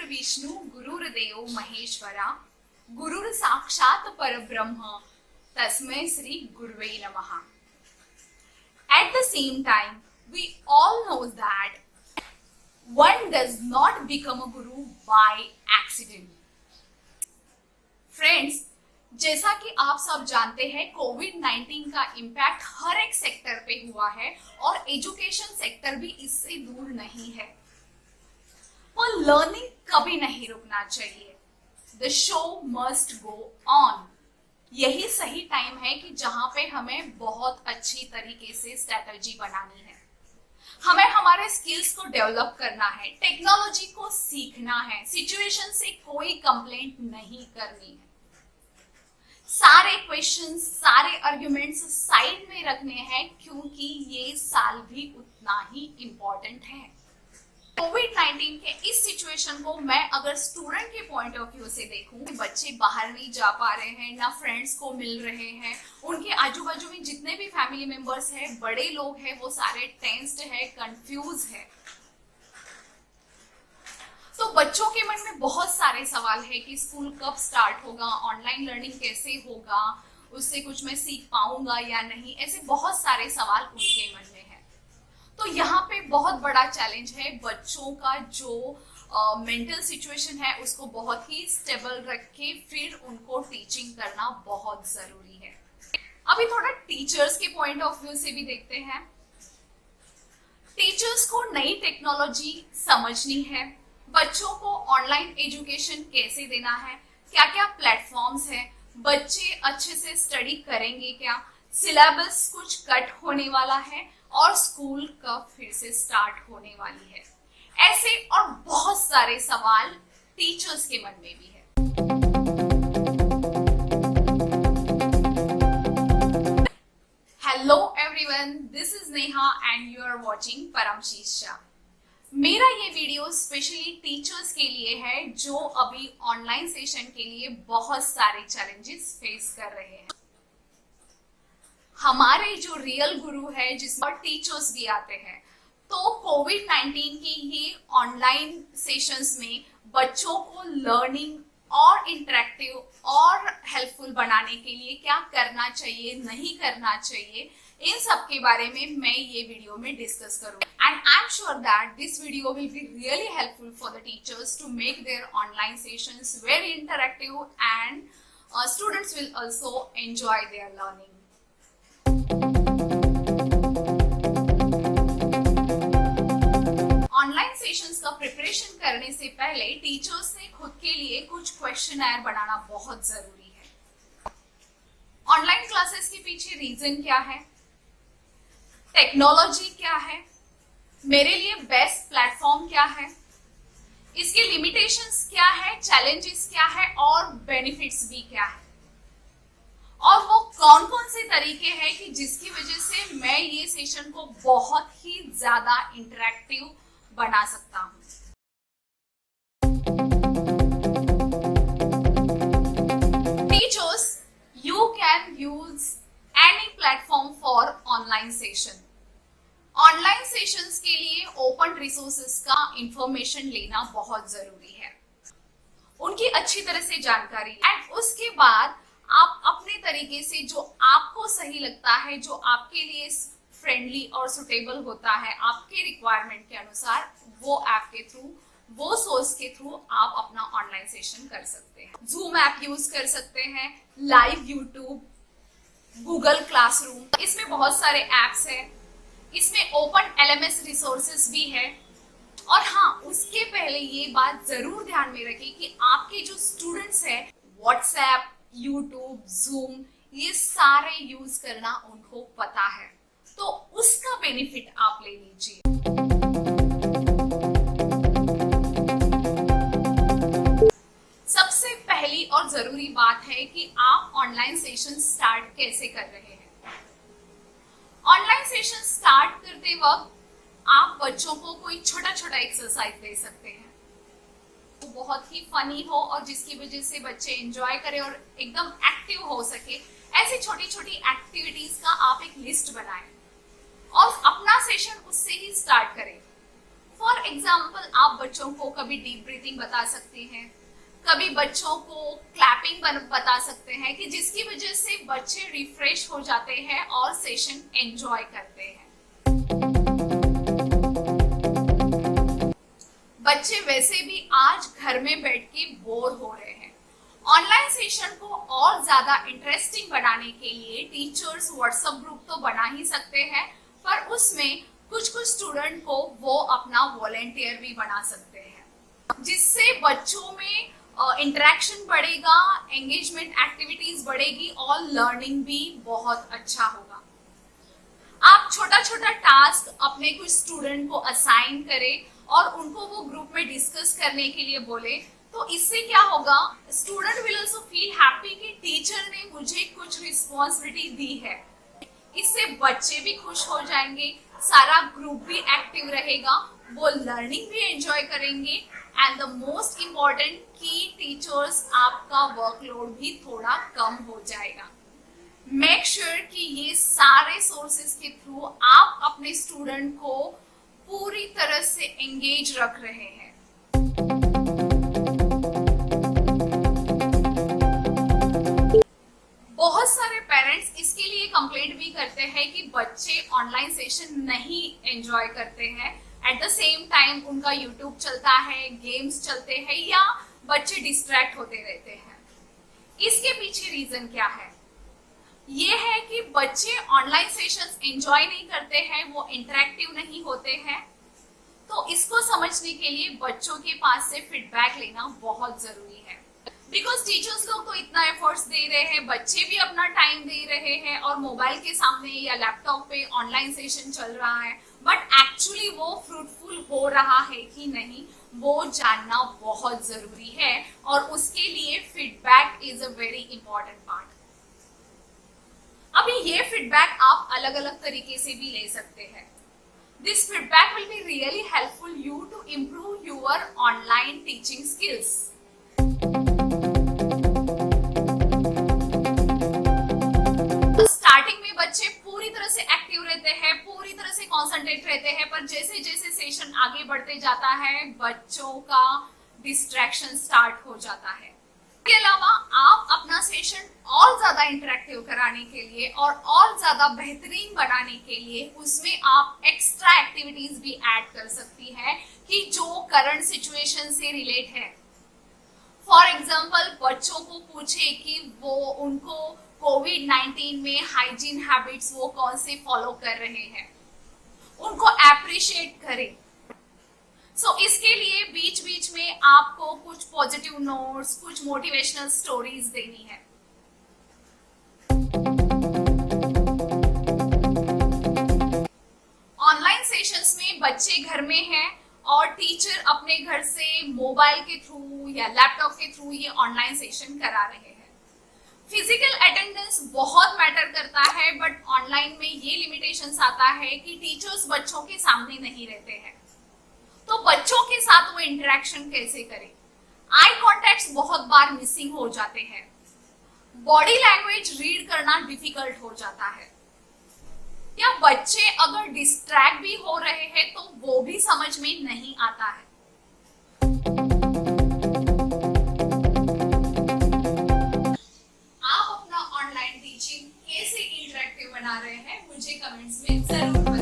गुरुर्विष्णु गुरुर्देव महेश्वरा गुरुर साक्षात परब्रह्म तस्मै श्री गुरुवे नमः. At the same time, we all know that one does not become a guru by accident. Friends, जैसा कि आप सब जानते हैं कोविड-19 का इम्पैक्ट हर एक सेक्टर पे हुआ है और एजुकेशन सेक्टर भी इससे दूर नहीं है. पर लर्निंग कभी नहीं रुकना चाहिए. The show must go on. यही सही टाइम है कि जहां पे हमें बहुत अच्छी तरीके से स्ट्रेटजी बनानी है. हमें हमारे स्किल्स को डेवलप करना है, टेक्नोलॉजी को सीखना है, सिचुएशन से कोई कंप्लेंट नहीं करनी है. सारे क्वेश्चंस, सारे आर्गुमेंट्स साइड में रखने हैं क्योंकि ये साल भी उतना ही इम्पोर्टेंट है. कोविड-19 के इस सिचुएशन को मैं अगर स्टूडेंट के पॉइंट ऑफ व्यू से देखूं, बच्चे बाहर नहीं जा पा रहे हैं, ना फ्रेंड्स को मिल रहे हैं, उनके आजू बाजू में जितने भी फैमिली मेंबर्स हैं, बड़े लोग हैं, वो सारे टेंस्ड है, कंफ्यूज है. तो बच्चों के मन में बहुत सारे सवाल है कि स्कूल कब स्टार्ट होगा, ऑनलाइन लर्निंग कैसे होगा, उससे कुछ मैं सीख पाऊंगा या नहीं, ऐसे बहुत सारे सवाल उनके मन में है. तो यहाँ पे बहुत बड़ा चैलेंज है बच्चों का जो मेंटल सिचुएशन है उसको बहुत ही स्टेबल रख के फिर उनको टीचिंग करना बहुत जरूरी है. अभी थोड़ा टीचर्स के पॉइंट ऑफ व्यू से भी देखते हैं. टीचर्स को नई टेक्नोलॉजी समझनी है, बच्चों को ऑनलाइन एजुकेशन कैसे देना है, क्या क्या प्लेटफॉर्म्स है, बच्चे अच्छे से स्टडी करेंगे क्या, सिलेबस कुछ कट होने वाला है और स्कूल कब फिर से स्टार्ट होने वाली है. ऐसे और बहुत सारे सवाल टीचर्स के मन में भी है. Hello everyone, this is Neha and you are watching Parmashish Shah. मेरा ये वीडियो स्पेशली टीचर्स के लिए है जो अभी ऑनलाइन सेशन के लिए बहुत सारे चैलेंजेस फेस कर रहे हैं. हमारे जो रियल गुरु है जिसमें टीचर्स भी आते हैं, तो कोविड-19 की ये ऑनलाइन सेशंस में बच्चों को लर्निंग और इंटरेक्टिव और हेल्पफुल बनाने के लिए क्या करना चाहिए, नहीं करना चाहिए, इन सब के बारे में मैं ये वीडियो में डिस्कस करूँ. And I am sure that this video will be really helpful for the teachers to make their online sessions very interactive and students will also enjoy their learning. Online sessions का preparation करने से पहले teachers ने खुद के लिए कुछ questionnaire बनाना बहुत जरूरी है. ऑनलाइन क्लासेस के पीछे रीजन क्या है, टेक्नोलॉजी क्या है, मेरे लिए बेस्ट प्लेटफॉर्म क्या है, इसके लिमिटेशंस क्या है, चैलेंजेस क्या है और बेनिफिट्स भी क्या है, और वो कौन कौन से तरीके हैं कि जिसकी वजह से मैं ये सेशन को बहुत ही ज्यादा इंटरेक्टिव बना सकता हूं. Teachers, you can use any platform for online session. Online sessions के लिए ओपन रिसोर्सेस का इंफॉर्मेशन लेना बहुत जरूरी है, उनकी अच्छी तरह से जानकारी, एंड उसके बाद आप अपने तरीके से जो आपको सही लगता है, जो आपके लिए फ्रेंडली और सुटेबल होता है, आपके रिक्वायरमेंट के अनुसार, वो ऐप के थ्रू, वो सोर्स के थ्रू आप अपना ऑनलाइन सेशन कर सकते हैं. जूम ऐप यूज कर सकते हैं, लाइव यूट्यूब, गूगल क्लासरूम, इसमें बहुत सारे एप्स हैं. इसमें ओपन LMS रिसोर्सेस भी है. और हाँ, उसके पहले ये बात जरूर ध्यान में रखें कि आपके जो स्टूडेंट्स हैं, व्हाट्सएप, यूट्यूब, जूम, ये सारे यूज करना उनको पता है, तो उसका बेनिफिट आप ले लीजिए. सबसे पहली और जरूरी बात है कि आप ऑनलाइन सेशन स्टार्ट कैसे कर रहे हैं. ऑनलाइन सेशन स्टार्ट करते वक्त आप बच्चों को कोई छोटा छोटा एक्सरसाइज दे सकते हैं, वो बहुत ही फनी हो और जिसकी वजह से बच्चे एंजॉय करें और एकदम एक्टिव हो सके. ऐसी छोटी छोटी एक्टिविटीज का आप एक लिस्ट बनाएं और अपना सेशन उससे ही स्टार्ट करें. फॉर एग्जाम्पल आप बच्चों को कभी डीप ब्रीथिंग बता सकते हैं, कभी बच्चों को क्लैपिंग बता सकते हैं कि जिसकी वजह से बच्चे रिफ्रेश हो जाते हैं और सेशन एंजॉय करते हैं। बच्चे वैसे भी आज घर में बैठ के बोर हो रहे हैं। ऑनलाइन सेशन को और ज्यादा इंटरेस्टिंग बनाने के लिए टीचर्स व्हाट्सएप ग्रुप तो बना ही सकते हैं, पर उसमें कुछ स्टूडेंट को वो अपना वॉलेंटियर भी बना सकते हैं, जिससे बच्चों में इंटरेक्शन बढ़ेगा, एंगेजमेंट एक्टिविटीज बढ़ेगी और लर्निंग भी बहुत अच्छा होगा। आप छोटा टास्क अपने कुछ स्टूडेंट को असाइन करें और उनको वो ग्रुप में डिस्कस करने के लिए बोले, तो इससे क्या होगा, student will also feel happy कि टीचर ने मुझे कुछ रिस्पॉन्सिबिलिटी दी है। इससे बच्चे भी खुश हो जाएंगे, सारा ग्रुप भी एक्टिव रहेगा, वो लर्निंग भी एंजॉय करेंगे एंड द मोस्ट इम्पॉर्टेंट कि टीचर्स आपका वर्कलोड भी थोड़ा कम हो जाएगा। मेक श्योर कि ये सारे सोर्सेस के थ्रू आप अपने स्टूडेंट को पूरी तरह से एंगेज रख रहे हैं। बहुत सारे पेरेंट्स इसके लिए कंप्लेंट भी करते हैं कि बच्चे ऑनलाइन सेशन नहीं एंजॉय करते हैं, एट द सेम टाइम उनका यूट्यूब चलता है, गेम्स चलते हैं या बच्चे डिस्ट्रैक्ट होते रहते हैं। इसके पीछे रीजन क्या है? ये है कि बच्चे ऑनलाइन सेशंस एंजॉय नहीं करते हैं, वो इंटरेक्टिव नहीं होते हैं। तो इसको समझने के लिए बच्चों के पास से फीडबैक लेना बहुत जरूरी है, बिकॉज टीचर्स लोग तो इतना एफर्ट्स दे रहे हैं, बच्चे भी अपना टाइम दे रहे हैं और मोबाइल के सामने या लैपटॉप पे ऑनलाइन सेशन चल रहा है, बट एक्चुअली वो फ्रूटफुल हो रहा है कि नहीं, वो जानना बहुत जरूरी है और उसके लिए feedback is a very important part. अभी ये फीडबैक आप अलग अलग तरीके से भी ले सकते हैं। This feedback will be really helpful you to improve your online teaching skills. Starting में बच्चे पूरी तरह से एक्टिव रहते हैं, पूरी तरह से कॉन्सेंट्रेट रहते हैं, पर जैसे जैसे सेशन आगे बढ़ते जाता है बच्चों का डिस्ट्रैक्शन स्टार्ट हो जाता है। इसके अलावा आप अपना सेशन और ज्यादा इंटरेक्टिव कराने के लिए और ज्यादा बेहतरीन बनाने के लिए उसमें आप एक्स्ट्रा एक्टिविटीज भी ऐड कर सकती है कि जो करंट सिचुएशन से रिलेट है। फॉर एग्जाम्पल बच्चों को पूछे कि वो उनको कोविड-19 में हाइजीन हैबिट्स वो कौन से फॉलो कर रहे हैं, उनको एप्रिशिएट करें। सो इसके लिए बीच बीच में आपको कुछ पॉजिटिव नोट्स, कुछ मोटिवेशनल स्टोरीज देनी है। ऑनलाइन सेशंस में बच्चे घर में हैं और टीचर अपने घर से मोबाइल के थ्रू या लैपटॉप के थ्रू ये ऑनलाइन सेशन करा रहे हैं। फिजिकल अटेंडेंस बहुत मैटर करता है, बट ऑनलाइन में ये लिमिटेशंस आता है कि टीचर्स बच्चों के सामने नहीं रहते हैं, तो बच्चों के साथ वो इंटरेक्शन कैसे करें? आई कॉन्टैक्ट्स बहुत बार मिसिंग हो जाते हैं, बॉडी लैंग्वेज रीड करना डिफिकल्ट हो जाता है, या बच्चे अगर डिस्ट्रैक्ट भी हो रहे हैं तो वो भी समझ में नहीं आता है। आप अपना ऑनलाइन टीचिंग कैसे इंटरेक्टिव बना रहे हैं मुझे कमेंट्स में जरूर